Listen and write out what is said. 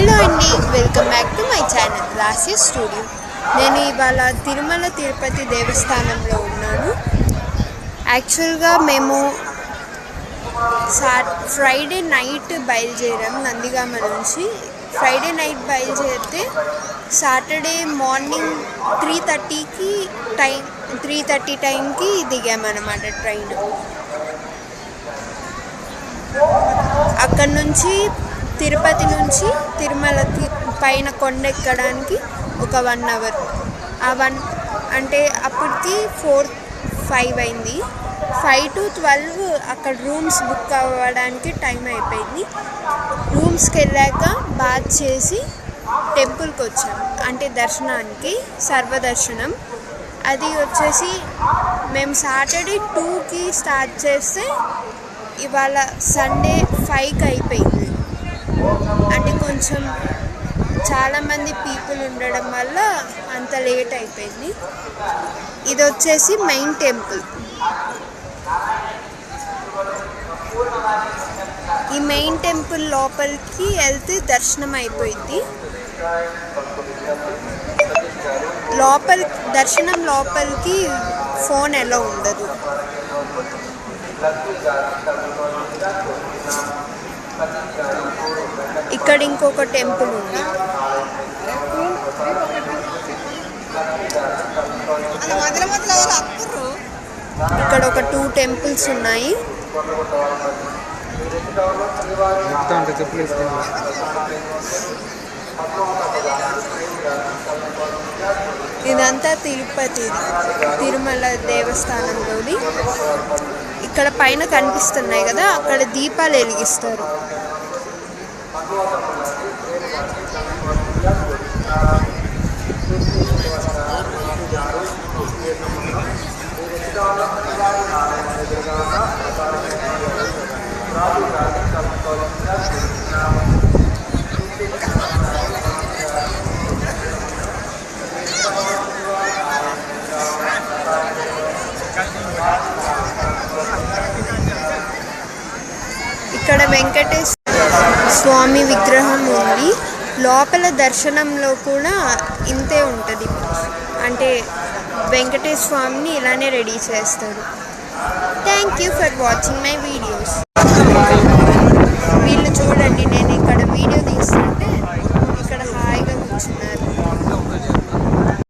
Hello అండి, welcome back to my channel రాశి studio. నేను ఇవాళ తిరుమల తిరుపతి దేవస్థానంలో ఉన్నాను. యాక్చువల్గా మేము ఫ్రైడే నైట్ బయలుదేరాం నందిగామ నుంచి. ఫ్రైడే నైట్ బయలుదేరితే సాటర్డే మార్నింగ్ 3:30 టైంకి దిగామన్నమాట ట్రైన్. అక్కడ నుంచి తిరుపతి నుంచి తిరుమలకి పైన కొండ ఎక్కడానికి ఒక 1 అవర్. అంటే అప్పటికి 4-5 అయింది. 5 to 12 అక్కడ రూమ్స్ బుక్ అవ్వడానికి టైం అయిపోయింది. రూమ్స్కి వెళ్ళాక బాత్ చేసి టెంపుల్కి వచ్చాము, అంటే దర్శనానికి, సర్వదర్శనం. అది వచ్చేసి మేము సాటర్డే 2కి స్టార్ట్ చేస్తే ఇవాళ సండే 5కి అయిపోయింది. అంటే కొంచెం చాలామంది పీపుల్ ఉండడం వల్ల అంత లేట్ అయిపోయింది. ఇది వచ్చేసి మెయిన్ టెంపుల్. ఈ మెయిన్ టెంపుల్ లోపలికి వెళ్తే దర్శనం అయిపోయింది. దర్శనం లోపలికి ఫోన్ ఎలా ఉండదు. ఇక్కడ ఇంకొక టెంపుల్ ఉంది. ఇక్కడ ఒక 2 టెంపుల్స్ ఉన్నాయి. ఇదంతా తిరుమల దేవస్థానంలోని. ఇక్కడ పైన కనిపిస్తున్నాయి కదా, అక్కడ దీపాలు వెలిగిస్తారు. ఇక్కడ వెంకటేశ్వర స్వామి విగ్రహం ఉంది. లోపల దర్శనంలో కూడా ఇంతే ఉంటుంది. అంటే వెంకటేశ్వర స్వామిని ఇలానే రెడీ చేస్తారు. Thank you for watching my videos. వీళ్ళు చూడండి, నేను ఇక్కడ వీడియో తీస్తుంటే